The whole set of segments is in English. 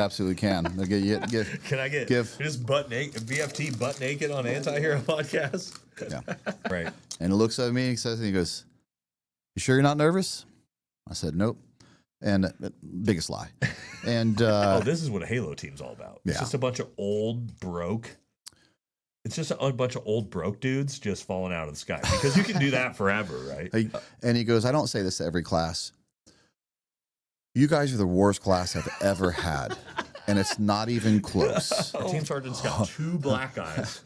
Absolutely can. Can I get just butt naked, VFT butt naked on Anti-Hero podcast? Yeah. Right. And he looks at me, he goes, "You sure you're not nervous?" I said, "Nope." And biggest lie. And this is what a Halo team's all about. It's just a bunch of old broke. It's just a bunch of old broke dudes just falling out of the sky, because you can do that forever, right? And he goes, "I don't say this to every class. You guys are the worst class I've ever had, and it's not even close." Our team sergeant's got 2 black eyes.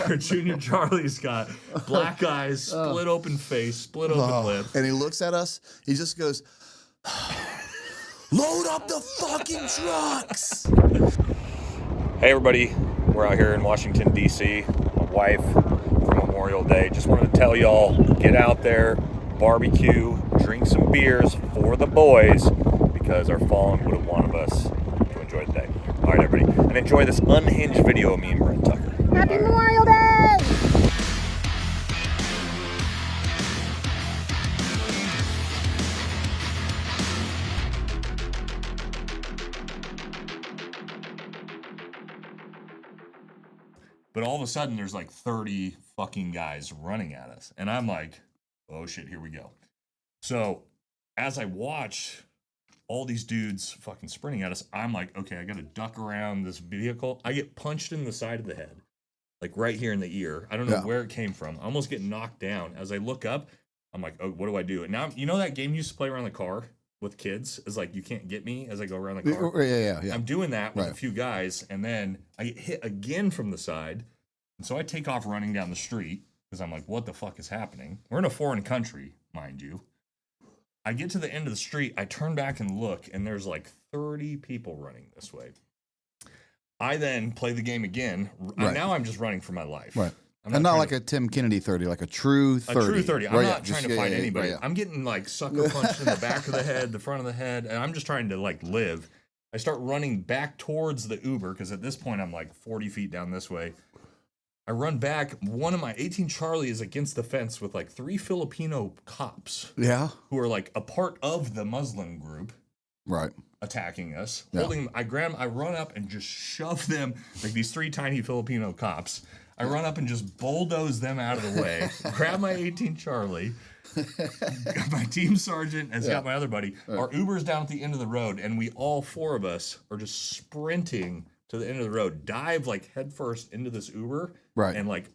Our junior Charlie's got black eyes, split open face, split open lip. And he looks at us. He just goes, "Load up the fucking trucks." Hey everybody, we're out here in Washington, D.C. My wife for Memorial Day. Just wanted to tell y'all, get out there, barbecue, drink some beers for the boys, because our fallen would have wanted us to enjoy the day. All right, everybody, and enjoy this unhinged video of me and Brent Tucker. Happy Memorial Day! But all of a sudden, there's like 30 fucking guys running at us. And I'm like, oh shit, here we go. So as I watch all these dudes fucking sprinting at us, I'm like, okay, I got to duck around this vehicle. I get punched in the side of the head, like right here in the ear. I don't know where it came from. I almost get knocked down. As I look up, I'm like, oh, what do I do? And now, you know that game you used to play around the car with kids? Is like, you can't get me as I go around the car. Yeah. I'm doing that with a few guys, and then I get hit again from the side. And so I take off running down the street, because I'm like, what the fuck is happening? We're in a foreign country, mind you. I get to the end of the street, I turn back and look, and there's like 30 people running this way. I then play the game again. Right. Now I'm just running for my life. Right. I'm not like a Tim Kennedy 30, like a true 30. A true 30. I'm not trying to fight anybody. Right, I'm getting like sucker punched in the back of the head, the front of the head, and I'm just trying to like live. I start running back towards the Uber, because at this point I'm like 40 feet down this way. I run back. One of my 18 Charlie is against the fence with like 3 Filipino cops. Yeah. Who are like a part of the Muslim group. Right. Attacking us. Holding, I grab, I run up and just shove them, like these 3 tiny Filipino cops. I run up and just bulldoze them out of the way. Grab my 18 Charlie. My team sergeant has got my other buddy. Our Uber's down at the end of the road, and we all 4 of us are just sprinting to the end of the road, dive like headfirst into this Uber, and like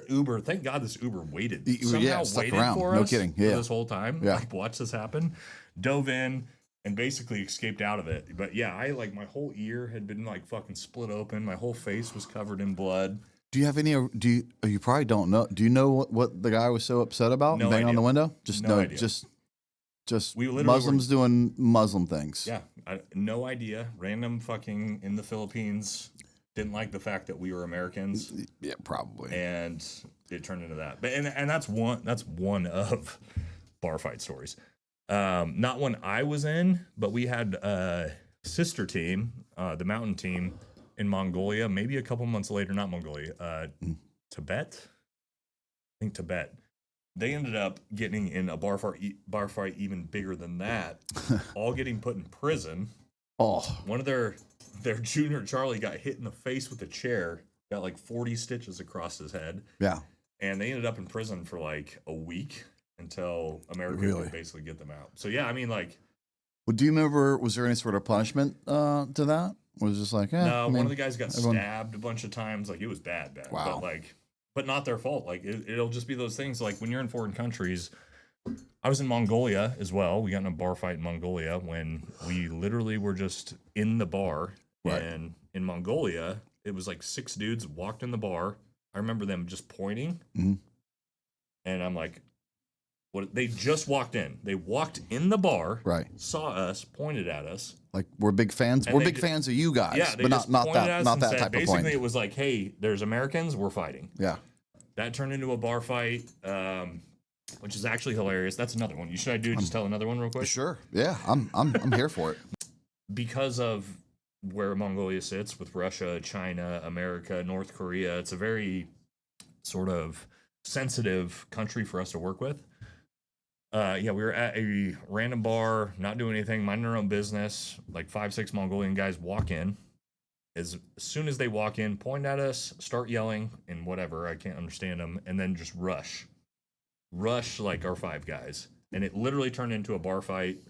Uber. Thank God this Uber waited. Somehow waited around. For us. For this whole time. Like, watch this happen. Dove in and basically escaped out of it. But yeah, I like my whole ear had been like fucking split open. My whole face was covered in blood. Do you have any? You probably don't know. Do you know what the guy was so upset about? No banging idea. on the window. Just no idea. Just Muslims doing Muslim things. Yeah, no idea. Random fucking in the Philippines didn't like the fact that we were Americans. Yeah, probably. And it turned into that. But and that's one of bar fight stories. Not one I was in, but we had a sister team, the mountain team in Mongolia. Maybe a couple months later, not Mongolia, Tibet. I think Tibet. They ended up getting in a bar fight even bigger than that, all getting put in prison. Oh. One of their junior Charlie got hit in the face with a chair, got like 40 stitches across his head. Yeah. And they ended up in prison for like a week until America could basically get them out. So yeah, I mean, like. Well, do you remember, was there any sort of punishment to that? Was it just like, no, one of the guys got stabbed a bunch of times. Like, it was bad. Wow. But not their fault. Like, it'll just be those things. Like, when you're in foreign countries, I was in Mongolia as well. We got in a bar fight in Mongolia when we literally were just in the bar. Right. And in Mongolia, it was like 6 dudes walked in the bar. I remember them just pointing. Mm-hmm. And I'm like, what? They just walked in. They walked in the bar, saw us, pointed at us. Like, we're big fans. We're big fans of you guys, but not that type of point. Basically, it was like, hey, there's Americans, we're fighting. Yeah. That turned into a bar fight, which is actually hilarious. That's another one. Should I just tell another one real quick? Sure. Yeah, I'm here for it. Because of where Mongolia sits with Russia, China, America, North Korea, it's a very sort of sensitive country for us to work with. Yeah, we were at a random bar, not doing anything, minding our own business. Like 5, 6 Mongolian guys walk in. As soon as they walk in, point at us, start yelling and whatever. I can't understand them, and then just rush like our 5 guys, and it literally turned into a bar fight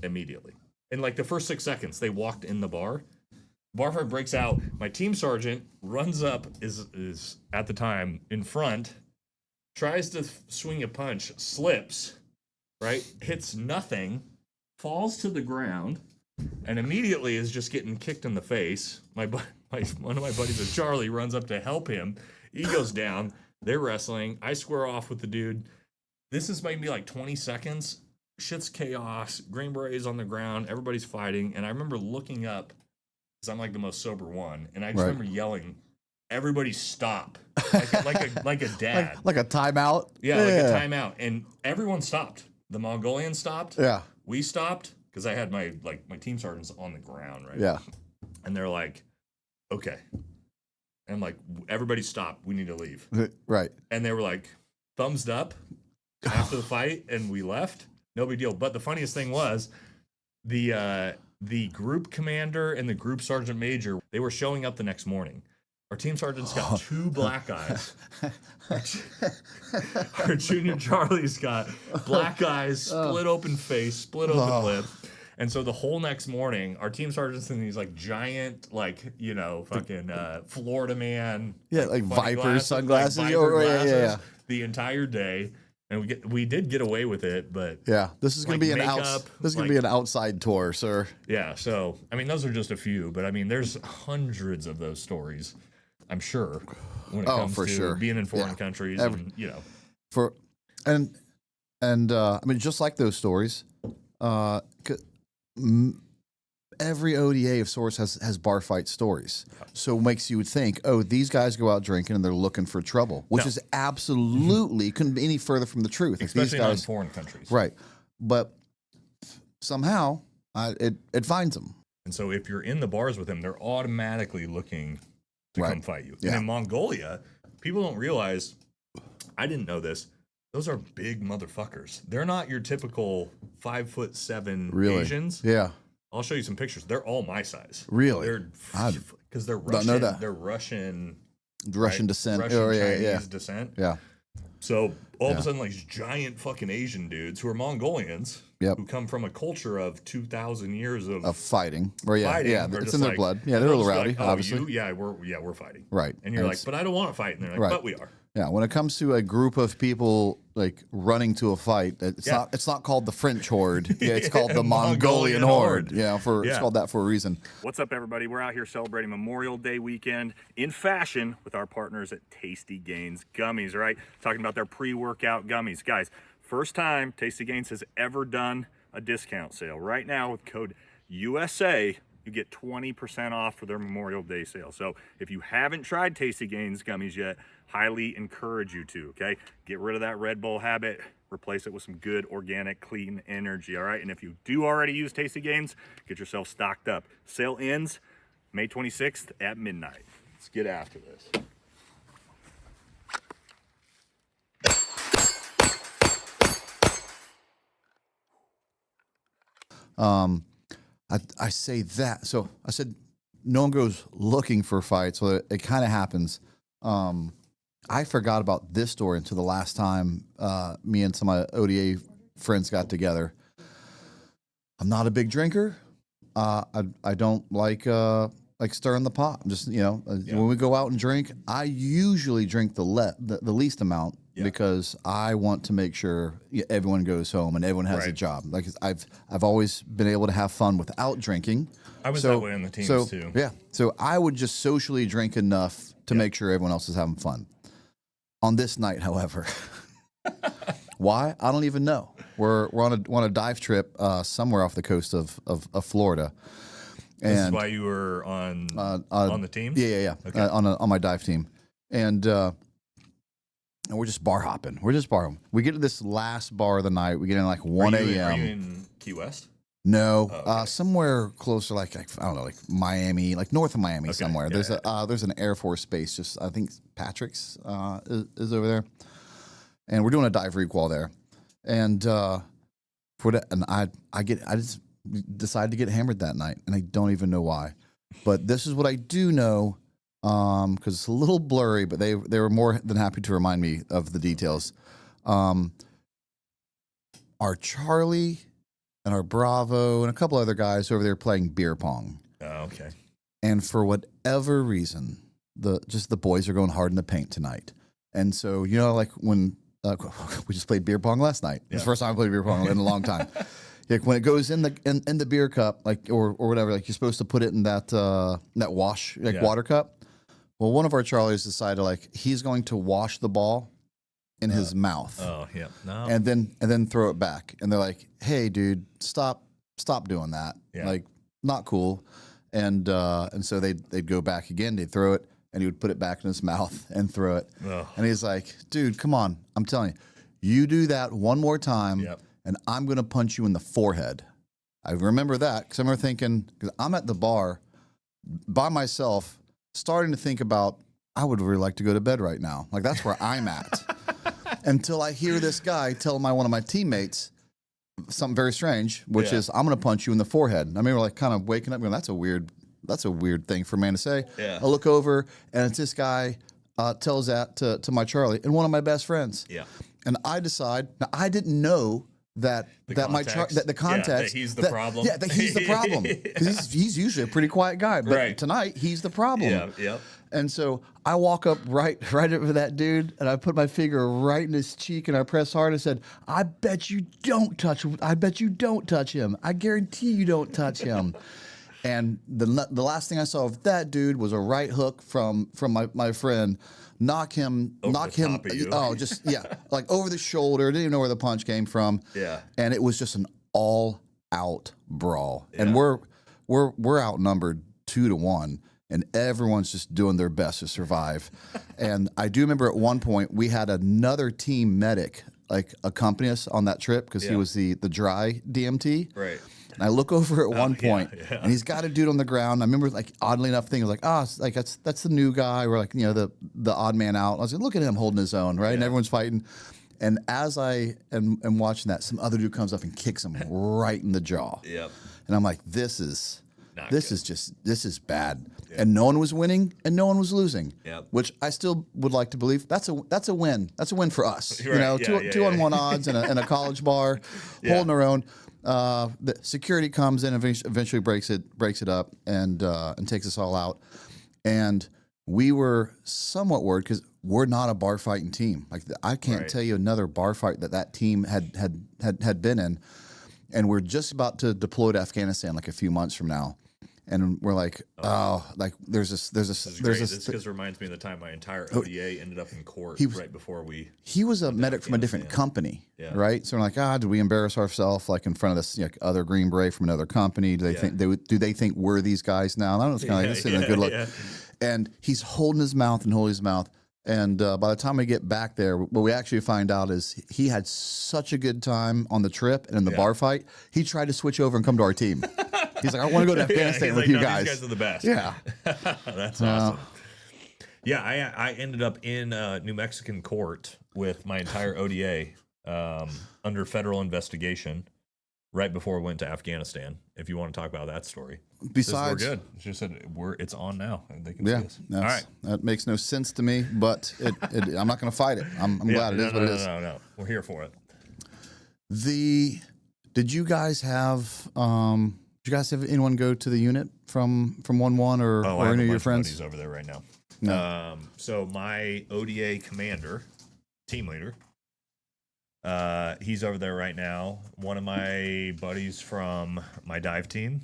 immediately. In like the first 6 seconds, they walked in the bar. Bar fight breaks out. My team sergeant runs up, is at the time in front, tries to swing a punch, slips, right, hits nothing, falls to the ground, and immediately is just getting kicked in the face. One of my buddies, a Charlie, runs up to help him. He goes down. They're wrestling. I square off with the dude. This is maybe like 20 seconds. Shit's chaos. Green Berets on the ground. Everybody's fighting. And I remember looking up, because I'm like the most sober one, and I just remember yelling, "Everybody stop!" Like a dad, like a timeout. Yeah, like a timeout. And everyone stopped. The Mongolians stopped. Yeah, we stopped because I had my team sergeants on the ground, right? Yeah, and they're like, "Okay," and I'm like, "Everybody stop. We need to leave." Right. And they were like, "Thumbs up." After the fight, and we left. No big deal. But the funniest thing was the group commander and the group sergeant major, they were showing up the next morning. Our team sergeant's got 2 black eyes. Our junior Charlie's got black eyes, split open face, split open lip. And so the whole next morning, our team sergeant's in these like giant, fucking Florida man. Yeah, like Viper sunglasses. Yeah. The entire day. And we did get away with it, but yeah, this is going to be an outside tour, sir. Yeah, so I mean, those are just a few, but I mean, there's hundreds of those stories, I'm sure, when it comes to being in foreign countries, and I mean, just like those stories, every ODA of sorts has bar fight stories. So it makes you think, oh, these guys go out drinking and they're looking for trouble, which is absolutely couldn't be any further from the truth. Especially in foreign countries. Right. But somehow it finds them. And so if you're in the bars with them, they're automatically looking to come fight you. Yeah. And in Mongolia, people don't realize, I didn't know this, those are big motherfuckers. They're not your typical 5'7" Asians. Yeah. I'll show you some pictures. They're all my size. Really? Because they're Russian. Don't know that. They're Russian. Russian descent. Chinese descent. Yeah. So all of a sudden, like these giant fucking Asian dudes who are Mongolians, who come from a culture of 2,000 years of fighting. Or it's in their blood. Yeah, they're a little rowdy, obviously. We're fighting. Right. And you're like, but I don't want to fight. And they're like, but we are. Yeah, when it comes to a group of people like running to a fight, it's not called the French horde. Yeah, it's called the Mongolian horde. Yeah, it's called that for a reason. What's up, everybody? We're out here celebrating Memorial Day weekend in fashion with our partners at Tasty Gains Gummies, right? Talking about their pre-workout gummies. Guys, first time Tasty Gains has ever done a discount sale. Right now with code USA, you get 20% off for their Memorial Day sale. So if you haven't tried Tasty Gains gummies yet, highly encourage you to, okay? Get rid of that Red Bull habit, replace it with some good, organic, clean energy, all right? And if you do already use Tasty Gains, get yourself stocked up. Sale ends May 26th at midnight. Let's get after this. I say that. So I said no one goes looking for fights, so it kind of happens. I forgot about this story until the last time me and some of my ODA friends got together. I'm not a big drinker. I don't like stirring the pot. I'm just when we go out and drink, I usually drink the least amount because I want to make sure everyone goes home and everyone has a job. Like I've always been able to have fun without drinking. I was that way on the teams too. Yeah, so I would just socially drink enough to make sure everyone else is having fun. On this night, however, why? I don't even know. We're on a dive trip somewhere off the coast of Florida. And this is why you were on the team? Yeah. Okay. On my dive team. And we're just bar hopping. We get to this last bar of the night. We get in like 1 a.m. Are you in Key West? No, somewhere closer, like I don't know, like Miami, like north of Miami somewhere. There's an Air Force base, just I think Patrick's is over there, and we're doing a dive requal there. And I just decided to get hammered that night, and I don't even know why. But this is what I do know, because it's a little blurry, but they were more than happy to remind me of the details. Our Charlie and our Bravo and a couple other guys over there playing beer pong. Oh, okay. And for whatever reason, the boys are going hard in the paint tonight. And so, like when we just played beer pong last night. It's the first time I played beer pong in a long time. Like when it goes in the beer cup, like or whatever, like you're supposed to put it in that wash water cup. Well, one of our Charlies decided like he's going to wash the ball in his mouth. Oh yeah, no. And then throw it back. And they're like, "Hey, dude, stop doing that. Yeah. Like, not cool." And so they'd go back again. They'd throw it, and he would put it back in his mouth and throw it. Ugh. And he's like, "Dude, come on! I'm telling you do that one more time, and I'm gonna punch you in the forehead." I remember that because I remember thinking, because I'm at the bar by myself, starting to think about, I would really like to go to bed right now. Like that's where I'm at. Until I hear this guy tell one of my teammates something very strange, which is, "I'm going to punch you in the forehead." And I remember like kind of waking up going, that's a weird thing for a man to say. Yeah. I look over and it's this guy tells that to my Charlie and one of my best friends. Yeah. And I decide, now I didn't know that the context, that he's the problem. Yeah, that he's the problem. 'Cause he's usually a pretty quiet guy, but tonight he's the problem. Yeah, yeah. And so I walk up right over that dude, and I put my finger right in his cheek, and I press hard and said, I bet you don't touch him. I guarantee you don't touch him." And the last thing I saw of that dude was a right hook from my friend, knock him. Top of you. Oh, just like over the shoulder. Didn't even know where the punch came from. Yeah. And it was just an all-out brawl, Yeah. and we're outnumbered 2-1. And everyone's just doing their best to survive. And I do remember at one point we had another team medic like accompany us on that trip because he was the dry DMT. Right. And I look over at one point, yeah. and he's got a dude on the ground. I remember, like, oddly enough, thinking like, like that's the new guy, or like, the odd man out. I was like, look at him holding his own, right? And everyone's fighting. And as I am watching that, some other dude comes up and kicks him right in the jaw. Yep. And I'm like, this is bad. Yep. And no one was winning and no one was losing. Yep. Which I still would like to believe that's a win. That's a win for us. Right. Two on one odds in a college bar, holding our own. The security comes in and eventually breaks it up and takes us all out. And we were somewhat worried because we're not a bar fighting team. Like I can't tell you another bar fight that team had been in. And we're just about to deploy to Afghanistan like a few months from now. And we're like, there's this. This because reminds me of the time my entire ODA ended up in court right before we. He was a medic from a different company, right? So we're like, did we embarrass ourselves like in front of this other Green Beret from another company? Do they think we're these guys now? And I don't know. It's kind of like this isn't a good look. Yeah. And he's holding his mouth. And by the time we get back there, what we actually find out is he had such a good time on the trip and in the bar fight, he tried to switch over and come to our team. He's like, I want to go to Afghanistan with you guys. These guys are the best. Yeah. That's awesome. Yeah, I ended up in New Mexican court with my entire ODA under federal investigation right before we went to Afghanistan, if you want to talk about that story. Besides, we're good. It's just that it's on now. They can see us. All right. That makes no sense to me, but I'm not going to fight it. I'm glad it is what it is. No. We're here for it. Did you guys have anyone go to the unit from 1-1 or any of your friends? Buddies over there right now. No. So my ODA commander, team leader, he's over there right now. One of my buddies from my dive team,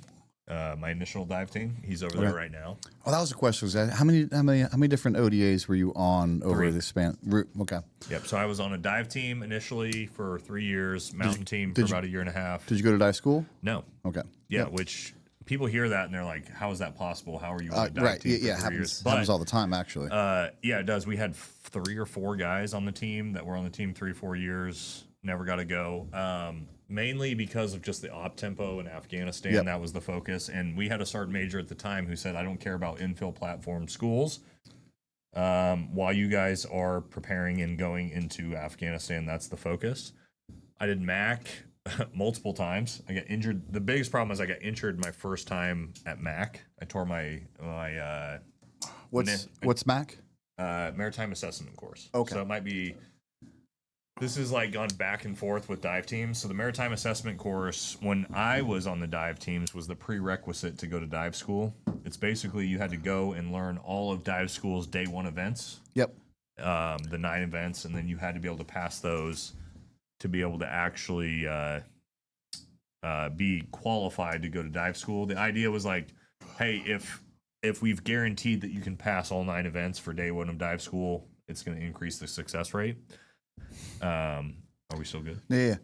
my initial dive team, he's over there right now. Oh, that was a question. How many different ODAs were you on over the span? Okay. Yep. So I was on a dive team initially for 3 years, mountain team for about a year and a half. Did you go to dive school? No. Okay. Yeah, which people hear that and they're like, "How is that possible? How are you on a dive team for 3 years?" Happens all the time, actually. Yeah, it does. We had 3 or 4 guys on the team that were on the team 3 or 4 years. Never got to go. Mainly because of just the op tempo in Afghanistan. Yep. That was the focus. And we had a sergeant major at the time who said, I don't care about infill platform schools. While you guys are preparing and going into Afghanistan, that's the focus. I did MAC multiple times. I got injured. The biggest problem is I got injured my first time at MAC. I tore my What's MAC? maritime assessment course. Okay. So it might be. This is like gone back and forth with dive teams. So the maritime assessment course, when I was on the dive teams, was the prerequisite to go to dive school. It's basically you had to go and learn all of dive school's day one events. Yep. The 9 events, and then you had to be able to pass those to be able to actually be qualified to go to dive school. The idea was like, hey, if we've guaranteed that you can pass all 9 events for day one of dive school, it's going to increase the success rate. Are we still good? Yeah.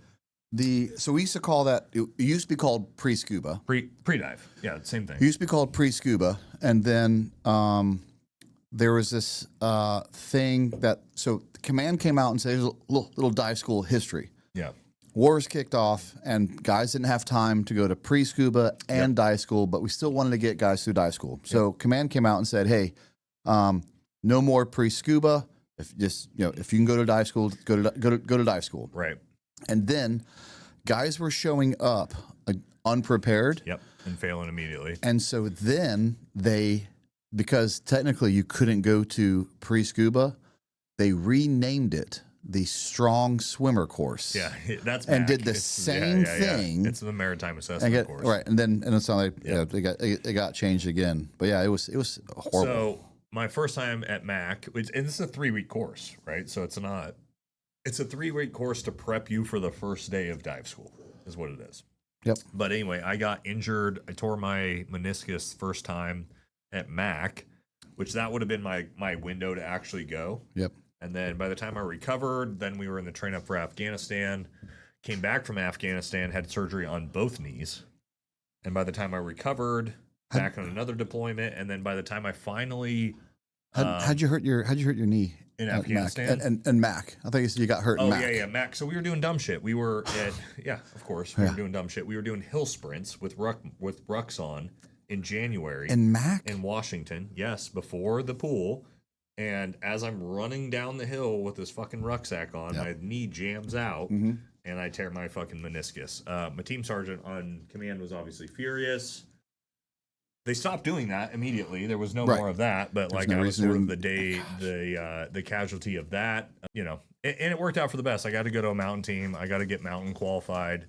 So we used to call that. It used to be called pre-scuba. Pre-dive. Yeah, same thing. It used to be called pre-scuba, and then there was this thing that. So command came out and said, "Here's a little dive school history." Yeah. Wars kicked off, and guys didn't have time to go to pre-scuba and dive school, but we still wanted to get guys through dive school. So command came out and said, "Hey, no more pre-scuba. If you can go to dive school, go to dive school." Right. And then guys were showing up unprepared. Yep. And failing immediately. And so then because technically you couldn't go to pre-scuba, they renamed it the Strong Swimmer Course. Yeah, that's and MAC. did the same thing. It's the maritime assessment course. Right, and it's not like it got changed again. But yeah, it was horrible. So my first time at MAC, and this is a 3-week course, right? So it's a 3-week course to prep you for the first day of dive school, is what it is. Yep. But anyway, I got injured. I tore my meniscus first time at MAC, which that would have been my window to actually go. Yep. And then by the time I recovered, then we were in the train up for Afghanistan, came back from Afghanistan, had surgery on both knees. And by the time I recovered, back on another deployment, and then by the time I finally how'd you hurt your knee in at Afghanistan MAC? And MAC? I think you said you got hurt in MAC. yeah, MAC. So we were doing dumb shit. We were of course we were doing dumb shit. We were doing hill sprints with rucks on in January in MAC in Washington. Yes, before the pool. And as I'm running down the hill with this fucking rucksack on, my knee jams out, and I tear my fucking meniscus. My team sergeant on command was obviously furious. They stopped doing that immediately. There was no more of that, but I was sort of the casualty of that, and it worked out for the best. I got to go to a mountain team. I got to get mountain qualified.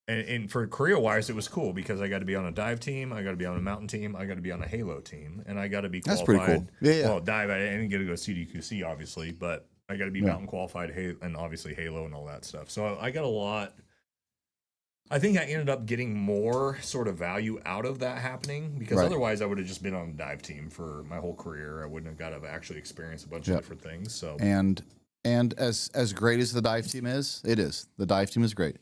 And for career-wise, it was cool because I got to be on a dive team, I got to be on a mountain team, I got to be on a Halo team, and I got to be qualified. That's pretty cool. Yeah. Well, dive, I didn't get to go CDQC, obviously, but I got to be mountain qualified, and obviously Halo and all that stuff. So I got a lot. I think I ended up getting more sort of value out of that happening because otherwise I would have just been on a dive team for my whole career. I wouldn't have got to actually experience a bunch of different things. So and as great as the dive team is, the dive team is great.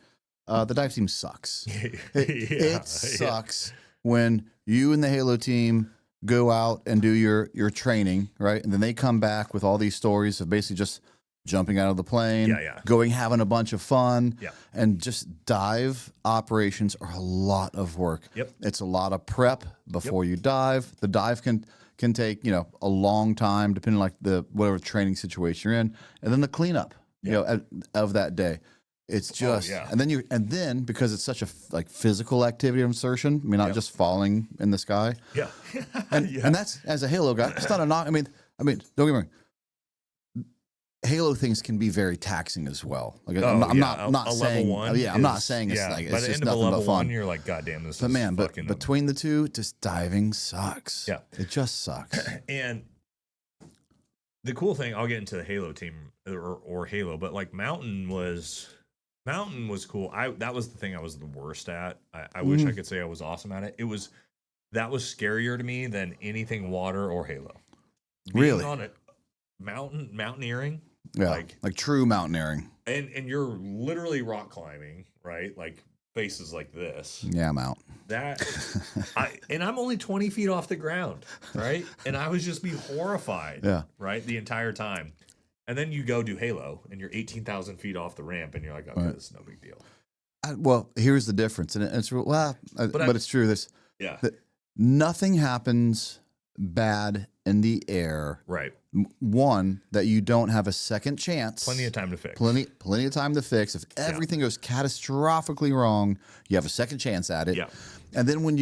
The dive team sucks. It sucks when you and the Halo team go out and do your training, right? And then they come back with all these stories of basically just jumping out of the plane, having a bunch of fun, and just dive operations are a lot of work. Yep. It's a lot of prep before you dive. The dive can take a long time depending on whatever training situation you're in, and then the cleanup of that day. It's just, and then because it's such a physical activity of insertion, not just falling in the sky. Yeah. And that's, as a Halo guy, it's not a knock. I mean, don't get me wrong. Halo things can be very taxing as well. I'm not saying, level 1 I'm not saying it's by it's the just end of a nothing level but fun. 1, you're like, God damn, this But is man, fucking between the two, just diving sucks. Yeah. It just sucks. And the cool thing, I'll get into the Halo team or Halo, but mountain was cool. That was the thing I was the worst at. I wish I could say I was awesome at it. That was scarier to me than anything water or Halo. Really? On a mountaineering. Yeah, like true mountaineering. And you're literally rock climbing, right? Faces like this. Yeah, I'm out. And I'm only 20 feet off the ground, right? And I was just be horrified, right, the entire time. And then you go do Halo, and you're 18,000 feet off the ramp, and you're like, okay, this is no big deal. Well, here's the difference, and it's but it's true. That nothing happens bad in the air. Right. One, that you don't have a second chance. Plenty of time to fix. Plenty of time to fix. If everything goes catastrophically wrong, you have a second chance at it. Yeah. And then when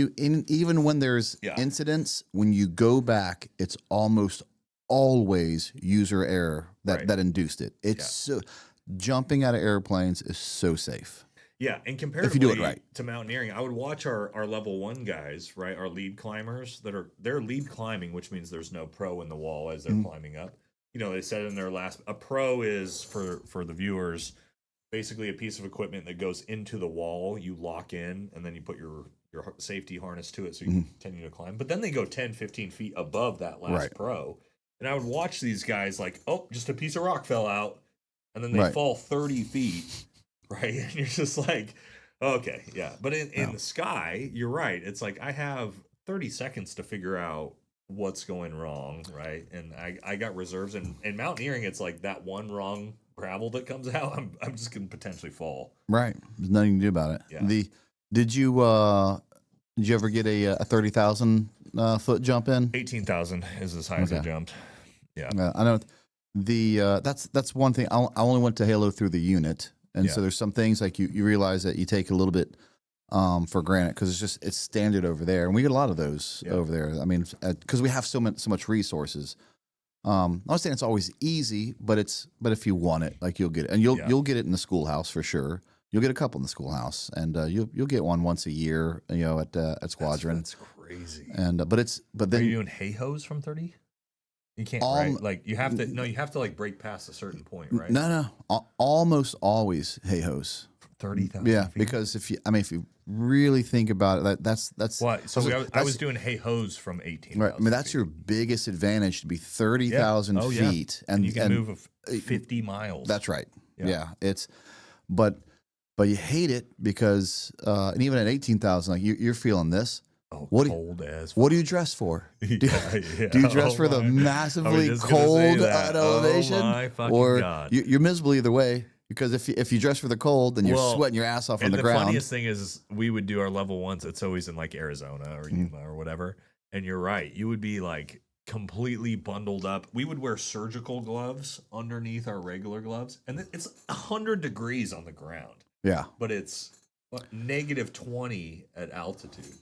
even when there's incidents, when you go back, it's almost always user error that induced it. It's so jumping out of airplanes is so safe. Yeah, and comparatively if you do it right. to mountaineering, I would watch our level 1 guys, right? Our lead climbers they're lead climbing, which means there's no pro in the wall as they're climbing up. You know, they said in their a pro is for the viewers, basically a piece of equipment that goes into the wall, you lock in, and then you put your safety harness to it so you can continue to climb. But then they go 10, 15 feet above that last pro. And I would watch these guys like, oh, just a piece of rock fell out, and then they fall 30 feet. Right. And you're just like, okay, yeah. But in the sky, you're right. It's like I have 30 seconds to figure out what's going wrong. Right. And I got reserves. And in mountaineering, it's like that one wrong gravel that comes out. I'm just going to potentially fall. Right. There's nothing you can do about it. Yeah. Did you ever get a 30,000 foot jump in? 18,000 is as high as I jumped. Yeah. I know that's one thing. I only went to Halo through the unit. And so there's some things like you realize that you take a little bit for granted because it's standard over there, and we get a lot of those over there. I mean, because we have so much resources. I'm not saying it's always easy, but if you want it, like you'll get it, and you'll get it in the schoolhouse for sure. You'll get a couple in the schoolhouse, and you'll get one once a year, you know, at Squadron. That's crazy. And but then are you doing hay-hos from 30? You can't, right? Like you have to like break past a certain point, right? No, almost always hey-hos. 30,000 Yeah, feet? because if you really think about it, that's what. So I was doing hey-hos from 18. Right. I mean, that's your biggest advantage to be 30,000 feet, and you can move 50 miles. That's right. Yeah, but you hate it because and even at 18,000, like you're feeling this. Oh, what do you dress for? Do you dress for the massively cold elevation, or you're miserable either way? Because if you dress for the cold, then you're sweating your ass off on the ground. The funniest thing is we would do our level 1s. It's always in like Arizona or Yuma or whatever. And you're right. You would be like completely bundled up. We would wear surgical gloves underneath our regular gloves, and it's 100 degrees on the ground. Yeah, but it's negative 20 at altitude.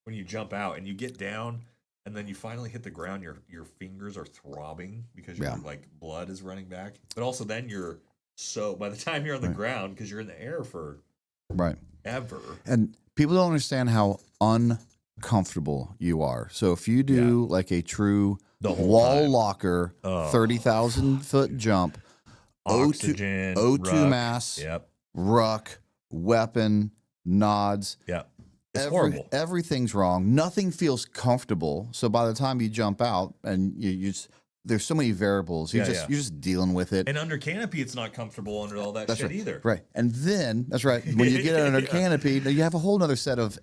When you jump out and you get down and then you finally hit the ground, your fingers are throbbing because your like blood is running back. But also then by the time you're on the ground, because you're in the air for ever. And people don't understand how uncomfortable you are. So if you do like a true wall locker 30,000 foot jump, oxygen, O2 mask, ruck, weapon, nods. Yeah. It's horrible. Everything's wrong. Nothing feels comfortable. So by the time you jump out, and there's so many variables. You're just dealing with it. And under canopy, it's not comfortable under all that shit either. Right. And then when you get under canopy, you have a whole other set of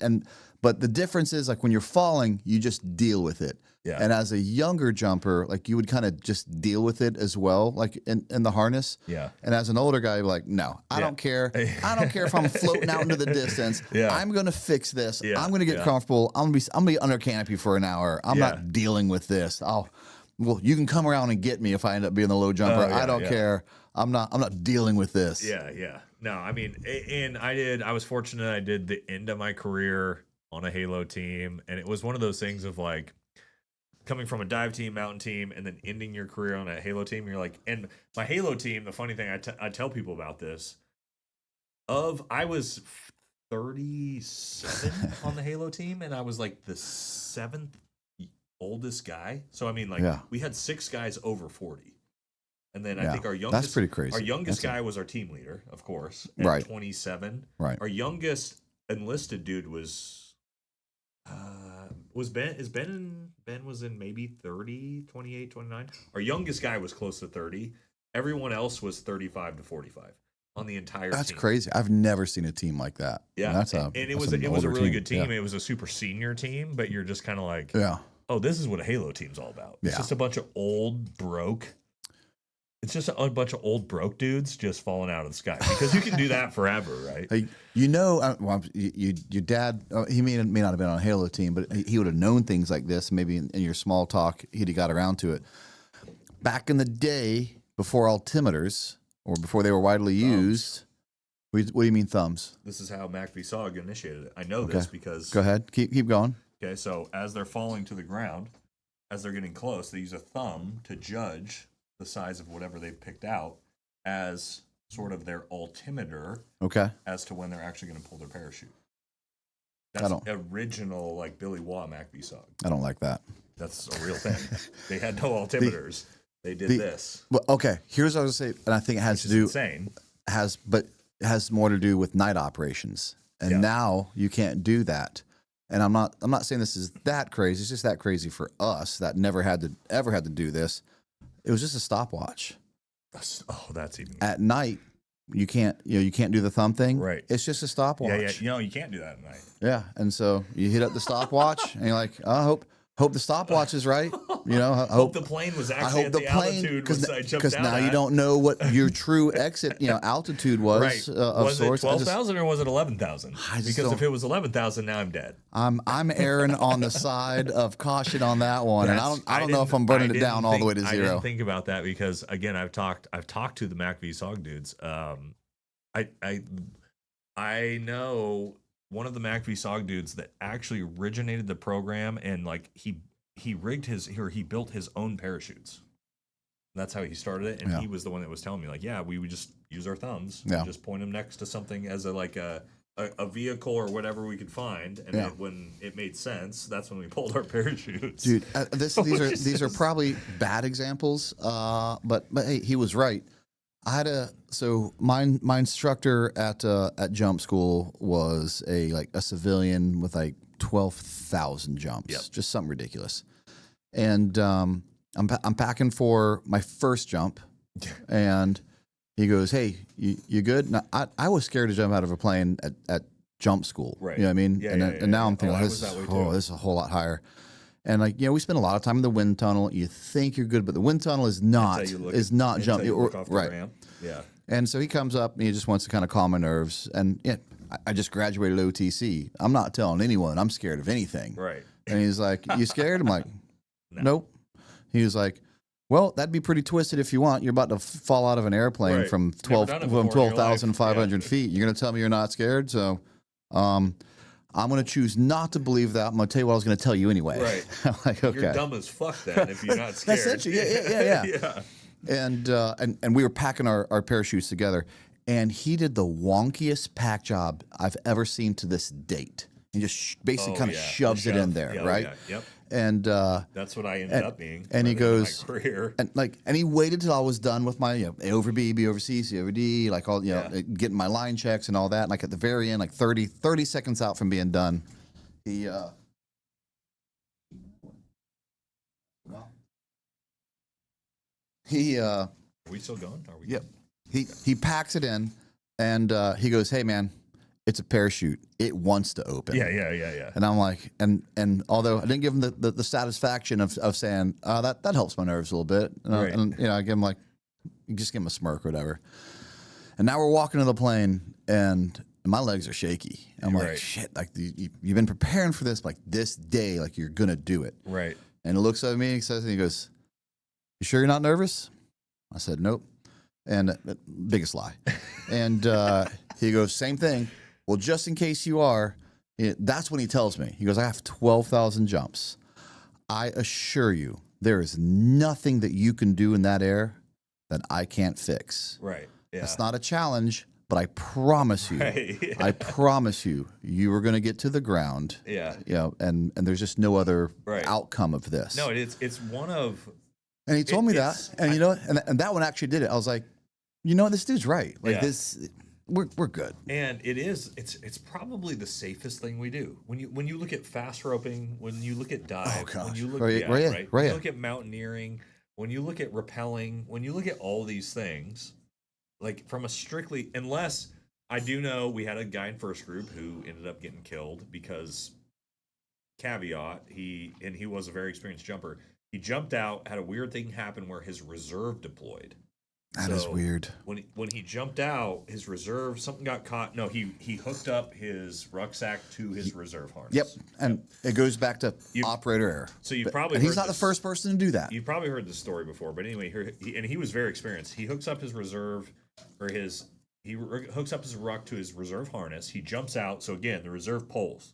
but the difference is like when you're falling, you just deal with it. Yeah. And as a younger jumper, like you would kind of just deal with it as well, like in the harness. Yeah. And as an older guy, you're like, no, I don't care. I don't care if I'm floating out into the distance. I'm gonna fix this. I'm gonna get comfortable. I'm gonna be under canopy for an hour. I'm not dealing with this. Well, you can come around and get me if I end up being the low jumper. I don't care. I'm not dealing with this. Yeah. No, I mean, and I was fortunate. I did the end of my career on a Halo team, and it was one of those things of like coming from a dive team, mountain team, and then ending your career on a Halo team. You're like, and my Halo team, the funny thing I tell people about this, I was 37 on the Halo team, and I was like the 7th oldest guy. So I mean, like we had 6 guys over 40. And then I think our youngest, that's pretty crazy. Our youngest guy was our team leader, of course, at 27. Right. Our youngest enlisted dude was Ben. Ben was in maybe 30, 28, 29. Our youngest guy was close to 30. Everyone else was 35 to 45 on the entire team. That's crazy. I've never seen a team like that. Yeah. And it was a really good team. Yeah. It was a super senior team, but you're just kind of like, oh, this is what a Halo team's all about. It's just a bunch of old, broke It's just a bunch of old broke dudes just falling out of the sky because you can do that forever, right? Hey, your dad, he may not have been on a Halo team, but he would have known things like this. Maybe in your small talk, he'd have got around to it. Back in the day, before altimeters, or before they were widely used, what do you mean thumbs? This is how MAC-VSOG initiated it. I know this because... Go ahead. Keep going. Okay, so as they're falling to the ground, as they're getting close, they use a thumb to judge the size of whatever they've picked out as sort of their altimeter as to when they're actually going to pull their parachute. That's original, like Billy Waugh MAC-VSOG. I don't like that. That's a real thing. They had no altimeters. They did this. Well, okay, here's what I was going to say, and I think it has to do... insane. But it has more to do with night operations. And now you can't do that. And I'm not saying this is that crazy. It's just that crazy for us that never ever had to do this. It was just a stopwatch. Oh, that's even at night. You can't do the thumb thing. Right. It's just a stopwatch. Yeah. You can't do that at night. Yeah. And so you hit up the stopwatch and you're like, I hope the stopwatch is right. I hope the plane was actually at the altitude because I jumped because out now at. You don't know what your true exit altitude was. Right. Of was sorts. it 12,000 or was it 11,000? Because if it was 11,000, now I'm dead. I'm erring on the side of caution on that one, and I don't know if I'm burning it down all the way to 0. I didn't think about that because again, I've talked to the MAC-VSOG dudes. I know one of the MAC-VSOG dudes that actually originated the program, and like he built his own parachutes. That's how he started it, and he was the one that was telling me like, we would just use our thumbs, and just point them next to something as a vehicle or whatever we could find, and then when it made sense, that's when we pulled our parachutes. Dude, these are probably bad examples, but hey, he was right. My instructor at jump school was a civilian with like 12,000 jumps, just something ridiculous. And I'm packing for my first jump, and he goes, "Hey, you good?" Now, I was scared to jump out of a plane at jump school, right? You know what I mean? And now I'm thinking, this is a whole lot higher. And we spend a lot of time in the wind tunnel. You think you're good, but the wind tunnel is not jumping. Right. Yeah. And so he comes up and he just wants to kind of calm my nerves. And I just graduated OTC. I'm not telling anyone I'm scared of anything. Right. And he's like, "You scared?" I'm like, "Nope." He was like, "Well, that'd be pretty twisted if you want. You're about to fall out of an airplane from 12,500 feet. You're going to tell me you're not scared? So, I'm going to choose not to believe that. I'm going to tell you what I was going to tell you anyway." Right. I'm like, okay. You're dumb as fuck then if you're not scared. Essentially, yeah. And we were packing our parachutes together, and he did the wonkiest pack job I've ever seen to this date. He just basically kind of shoves it in there, right? Yeah. Yep. And that's what I ended up being. And he goes, my career. and he waited till I was done with my A over B, B over C, C over D, like all getting my line checks and all that. And like at the very end, like 30 seconds out from being done, he are we still going? Are we? Yep. He packs it in, and he goes, "Hey man, it's a parachute. It wants to open." Yeah. And I'm like, and although I didn't give him the satisfaction of saying that helps my nerves a little bit, and I give him just give him a smirk or whatever. And now we're walking to the plane, and my legs are shaky. I'm like, shit, like you've been preparing for this like this day, like you're gonna do it. Right. And he looks at me and he goes, "You sure you're not nervous?" I said, "Nope." And biggest lie. And he goes, "Same thing. Well, just in case you are," that's when he tells me. He goes, "I have 12,000 jumps. I assure you, there is nothing that you can do in that air that I can't fix." Right. Yeah. That's not a challenge, but I promise you, I promise you, you are going to get to the ground. Yeah. And there's just no other outcome of this. No, it's one of. And he told me that, and and that one actually did it. I was like, this dude's right. Like this, we're good. And it's probably the safest thing we do. When you look at fast roping, when you look at dive, when you look when you look at mountaineering, when you look at rappelling, when you look at all these things, like from a strictly, unless I do know we had a guy in first group who ended up getting killed because caveat, he was a very experienced jumper. He jumped out, had a weird thing happen where his reserve deployed. That is weird. When he jumped out, his reserve, something got caught. No, he hooked up his rucksack to his reserve harness. Yep, and it goes back to operator error. So you probably and he's not the first person to do that. You've probably heard this story before, but anyway, he was very experienced. He hooks up his reserve, or hooks up his ruck to his reserve harness. He jumps out. So again, the reserve pulls.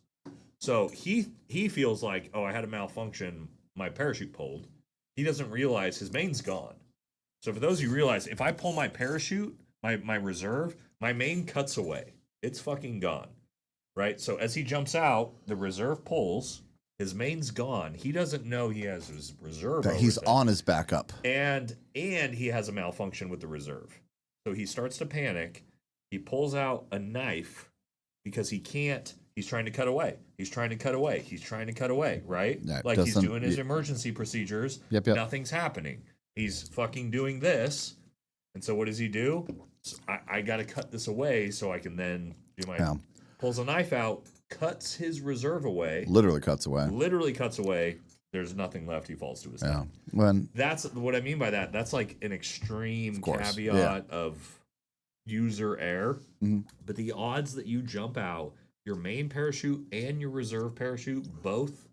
So he feels like, oh, I had a malfunction. My parachute pulled. He doesn't realize his main's gone. So for those of you who realize, if I pull my parachute, my reserve, my main cuts away. It's fucking gone, right? So as he jumps out, the reserve pulls. His main's gone. He doesn't know he has his reserve. He's on his backup, and he has a malfunction with the reserve. So he starts to panic. He pulls out a knife because he can't. He's trying to cut away. He's trying to cut away. He's trying to cut away. Right? Like he's doing his emergency procedures. Yep. Nothing's happening. He's fucking doing this. And so what does he do? So I got to cut this away so I can then do my... Yeah. Pulls a knife out, cuts his reserve away. Literally cuts away. There's nothing left. He falls to his death. That's what I mean by that. That's like an extreme caveat of user error. Mm-hmm. But the odds that you jump out, your main parachute and your reserve parachute both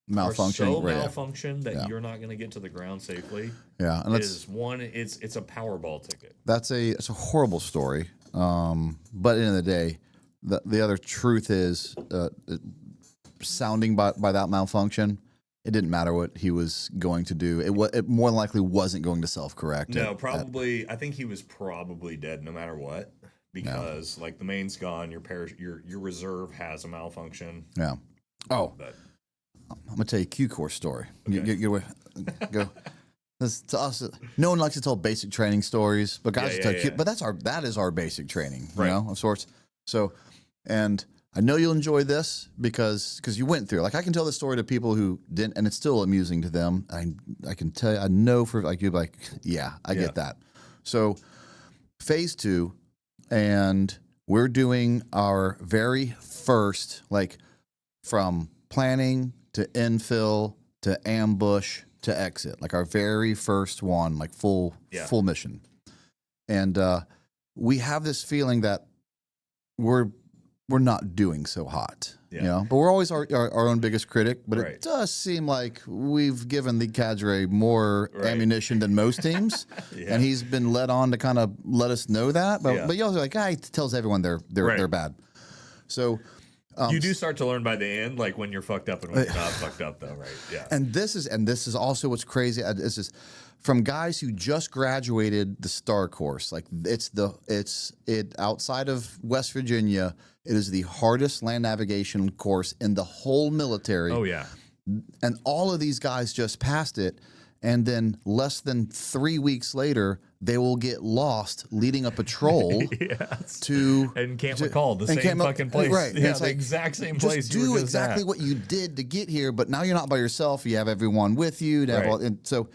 malfunction that you're not going to get to the ground safely. Yeah, and it's a Powerball ticket. It's a horrible story. But at the end of the day, the other truth is, sounding by that malfunction, it didn't matter what he was going to do. It more than likely wasn't going to self-correct. No, probably. I think he was probably dead no matter what, because like the main's gone, your reserve has a malfunction. Yeah. Oh. But I'm gonna tell you a Q course story. Okay. Go. To us, no one likes to tell basic training stories, but guys tell Q. But that is our basic training, you know, of sorts. So, and I know you'll enjoy this because you went through. Like I can tell this story to people who didn't, and it's still amusing to them. I can tell you, I know for like you'd be like, I get that. So, phase 2, and we're doing our very first, like, from planning to infill to ambush to exit, like our very first one, like full mission. And we have this feeling that we're not doing so hot, you know, but we're always our own biggest critic. But it does seem like we've given the cadre more ammunition than most teams, and he's been led on to kind of let us know that. But you also like, he tells everyone they're bad. So. You do start to learn by the end, like when you're fucked up and when you're not fucked up, though, right? Yeah. And this is also what's crazy. This is from guys who just graduated the STAR course. Like it's outside of West Virginia. It is the hardest land navigation course in the whole military. Oh yeah. And all of these guys just passed it, and then less than 3 weeks later, they will get lost leading a patrol to and Camp McCall, the same fucking place, right? Yeah, it's the exact same place. Just do exactly what you did to get here, but now you're not by yourself. You have everyone with you. And so,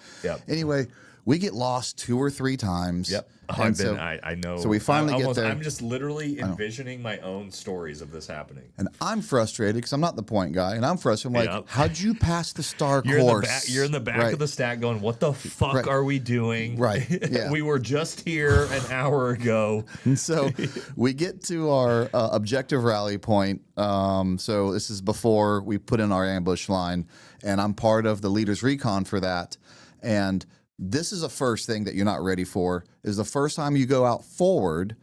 anyway, we get lost 2 or 3 times. Yep. I know. So we finally get there. I'm just literally envisioning my own stories of this happening. And I'm frustrated because I'm not the point guy, and I'm frustrated. I'm like, how'd you pass the STAR course? You're in the back of the stack going, what the fuck are we doing? Right. Yeah. We were just here an hour ago. And so we get to our objective rally point. So this is before we put in our ambush line, and I'm part of the leader's recon for that. And this is the first thing that you're not ready for, is the first time you go out forward.